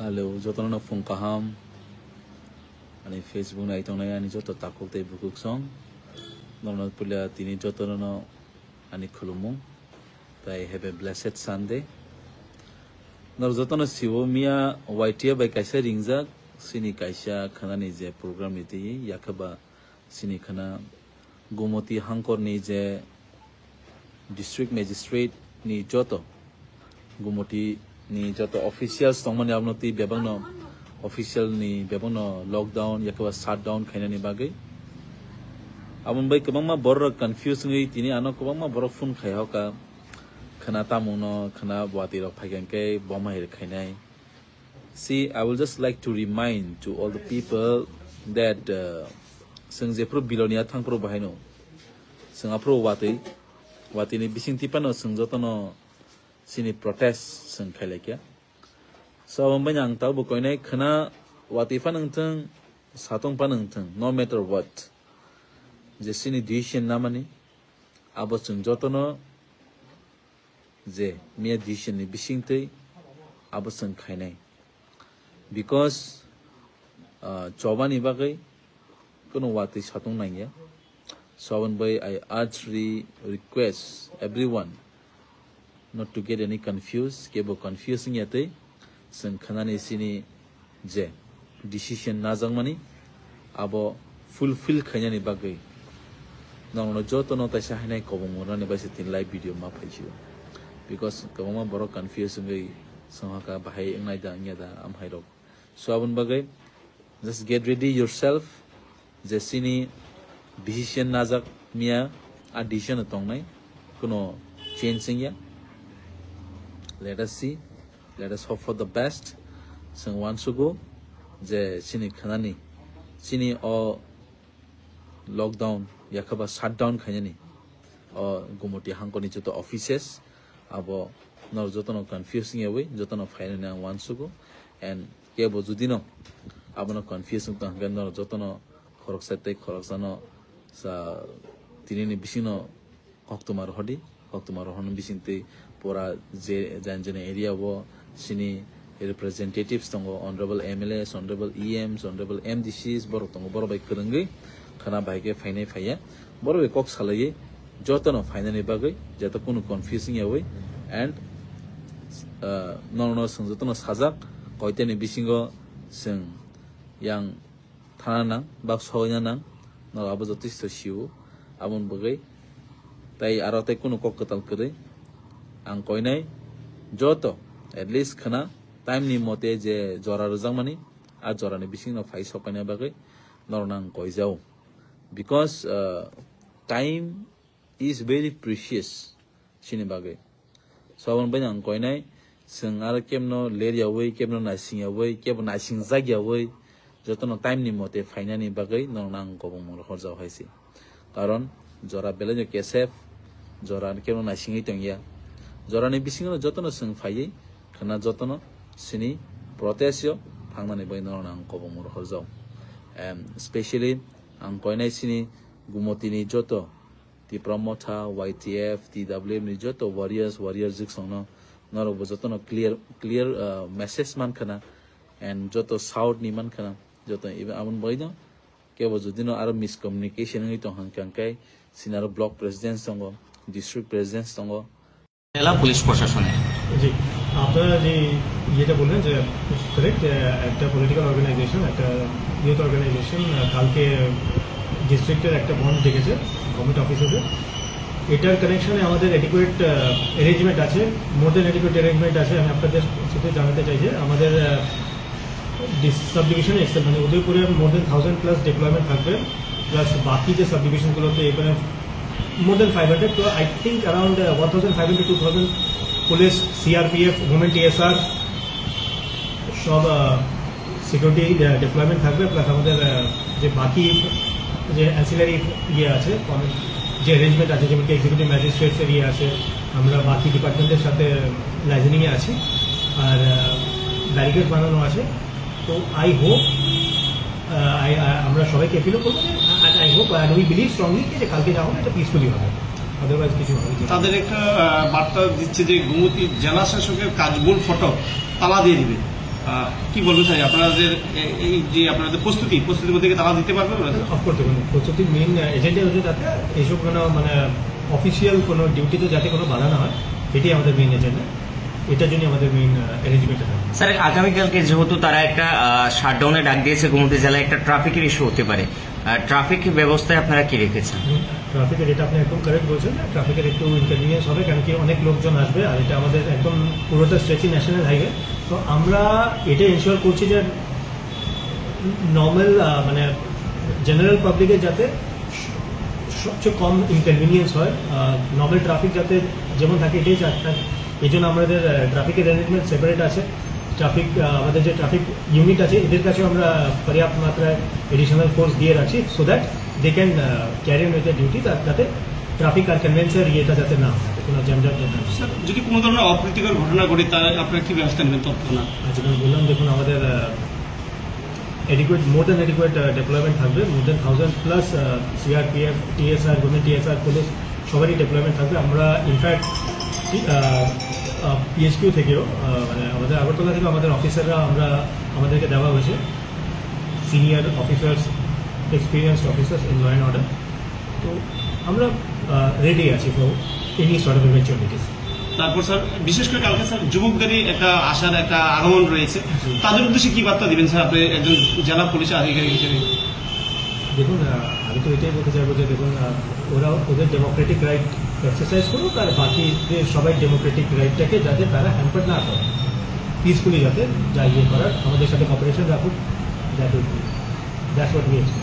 Halo, jotono na phone kaham. Ani Facebook na itong na ani joto takol tay bukuk song. Normal pula tini jotono na ani khulumu. Tai have a blessed Sunday. Nor jotono siwo mia YTA by kaisa ringza sini kaisa khana ni je program iti yakaba sini khana Gumoti Hangkor ni je district magistrate ni joto Gumoti ni joto officials tongmani abnoti bebangno official ni bebangno lockdown yakaba shutdown khaina ni bagai abon bai kabangma bor confuse ngi tini ano kabangma bor phone khaiha ka khana tamuno khana bwati ro phaiganke boma hir khainai. See, I will just like to remind to all the people that sing je pro bilonia thang pro bahaino sing apro wati ni bising tipano sing jotono sini protest sing khaile kya so banyang taw bo koinai khana wati fanang thang satong panang thang no matter what je sini decision namani abo sing jotono je mia decision ni bising tei abo sing khainai because chobani bagai kono wati satong nangya so I urge request everyone not to get any confused kebo confusing yate sing khanani sini je decision najang mani abo fulfill khanya ni bagai nono joto no ta sahnai kobongona ne basi tin live video ma phaichu because koboma boro confusing gai sahaka bahai engnai da nya da am hairok so abun bagai just get ready yourself je sini decision najak mia a decision tongnai kono changing ya. Let us see, let us hope for the best. Sing once ago, je sini khanani, sini o lockdown, yakaba shutdown khanyani, o Gumoti Hangkor ni joto offices, abo nor joto no confusing away, joto no finally once ago, and kebo judino, abo no confusing to hangan nor joto no khorok sete khorok sano sa tini ni bisino hoktumar hodi, hoktumar honu bisinte pora je janjane area wo sini representatives tongo honorable MLAs, honorable EMs, honorable MDCs boro tongo boro bai krengi khana bai ke fainai phaya boro bai kok salai joto no fainai bagai jata kono confusing yawe and no sing joto no sajak koiteni bisingo sing yang thana bak soya nang no abo jotisto siu abon bagai tai aro tai kono kok katal kre ang koinai joto at least khana time ni mote je jora rojang mani a jora ni bising no phai sopane bagai nornang koijao because time is very precious sini bagai so abon banyang koinai sing ar kemno leria wei kemno na singa wei kebo na sing jagya wei joto no time ni mote phaina ni bagai nornang kobong mo khorjao haisi karon jora bele ke safe jora kemno na singi tongya jorani bisingo jotono sing phai khana jotono sini protesio phangmani baino nang kobomor horjao and especially ang koinai sini Gumoti ni joto ti promota YTF TWM ni joto warriors jik songno noro jotono clear message man khana and joto shout ni man khana joto even amon baino kebo jodino aro miscommunication ngi tong hangkai sinaro block president songo district president songo জেলা police প্রশাসনে জি আপনারা যে ইয়েটা বললেন যে correct একটা political organisation একটা youth organisation কালকে ডিস্ট্রিক্টের একটা বন্ধ ডেকেছে গভর্নমেন্ট অফিসের এটার কানেকশনে আমাদের অ্যাডিকুয়েট অ্যারেঞ্জমেন্ট আছে মোর দেন অ্যাডিকুয়েট অ্যারেঞ্জমেন্ট আছে আমি আপনাদের সাথে জানাতে চাই যে আমাদের সাবডিভিশনে এক্সেল মানে উদয়পুরে মোর দেন 1000+ ডিপ্লয়মেন্ট থাকবে প্লাস বাকি যে সাবডিভিশনগুলোতে এখানে more than 500 so I think around 1500 to 2000 police CRPF women TSR সব সিকিউরিটি ডিপ্লয়মেন্ট থাকবে প্লাস আমাদের যে বাকি যে অ্যান্সিলারি ইয়ে আছে যে অ্যারেঞ্জমেন্ট আছে যেমন কি এক্সিকিউটিভ ম্যাজিস্ট্রেটস এরিয়া আছে আমরা বাকি ডিপার্টমেন্টের সাথে লাইজেনিংয়ে আছি আর ব্যারিকেড বানানো আছে তো আই হোপ আমরা সবাইকে অ্যাপিলও করবো I hope and we believe strongly যে কালকে যা হবে এটা পিসফুলি হবে আদারওয়াইজ কিছু হবে তাদের একটা বার্তা দিচ্ছে যে গুমতি জেলা শাসকের কাজবুল ফটক তালা দিয়ে দিবে কি বলবো স্যার আপনাদের এই যে আপনাদের প্রস্তুতির মধ্যে কি তারা দিতে পারবে? অফকোর্স দেখুন প্রস্তুতির মেইন এজেন্ডা হচ্ছে যাতে এইসব কোনো মানে অফিসিয়াল কোনো ডিউটিতে যাতে কোনো বাধা না হয়, এটাই আমাদের মেইন এজেন্ডা। এটার জন্য আমাদের মেইন অ্যারেঞ্জমেন্ট থাকবে। স্যার আগামীকালকে যেহেতু তারা একটা শাটডাউনে ডাক দিয়েছে, গোমতী জেলায় একটা ট্রাফিকের ইস্যু হতে পারে, ট্রাফিক ব্যবস্থায় আপনারা কি রেখেছেন? ট্রাফিকের এটা আপনি একদম কারেক্ট বলছেন, ট্রাফিকের একটু ইনকনভিনিয়েন্স হবে, কারণ কি অনেক লোকজন আসবে, আর এটা আমাদের একদম পুরোটা স্ট্রেচি ন্যাশনাল হাইওয়ে। তো আমরা এটা ইনশিওর করছি যে নর্মাল মানে জেনারেল পাবলিকের যাতে সবচেয়ে কম ইনকনভিনিয়েন্স হয়, নর্মাল ট্রাফিক যাতে যেমন থাকে এটাই চাচ্ছেন। এই জন্য আমাদের ট্রাফিকের অ্যারেঞ্জমেন্ট সেপারেট আছে। ট্রাফিক আমাদের যে ট্রাফিক ইউনিট আছে এদের কাছেও আমরা পর্যাপ্ত মাত্রায় এডিশনাল ফোর্স দিয়ে রাখছি, so that they can carry on with the duty, যাতে ট্রাফিক আর কনভেন্সের ইয়েটা যাতে না হয়, কোনো জ্যামজাট যাতে না। স্যার যদি কোনো ধরনের অপ্রীতিকর ঘটনা ঘটে তাহলে আপনারা কি ব্যবস্থা নেবেন তৎক্ষণাৎ? যেমন বললাম, দেখুন আমাদের মোর দেন এডিকুয়েট ডেপ্লয়মেন্ট থাকবে, মোর দেন 1000+ CRPF, TSR, government TSR, police সবারই ডেপ্লয়মেন্ট থাকবে। আমরা ইনফ্যাক্ট পিএসকিউ থেকেও মানে আমাদের আগরতলা থেকে আমাদের অফিসাররা আমাদেরকে দেওয়া হয়েছে, senior officers, experienced officers in law and order. তো আমরা রেডি আছি for any sort of eventualities. তারপর স্যার বিশেষ করে কালকে স্যার যুবকদেরই একটা আশার একটা আগমন রয়েছে, তাদের উদ্দেশ্যে কি বার্তা দিবেন স্যার আপনি একজন জেলা পুলিশ আধিকারিক হিসেবে? দেখুন আমি তো এটাই বলতে চাইবো যে দেখুন ওরা ওদের ডেমোক্রেটিক রাইট এক্সারসাইজ করুক, আর বাকি যে সবাই ডেমোক্রেটিক রাইটটাকে যাতে তারা হ্যাম্পার না করে, পিসফুলি যাতে যা ইয়ে করার আমাদের সাথে কপারেশন রাখুক, দ্যাটস হোয়াট উই এক্সপেক্ট।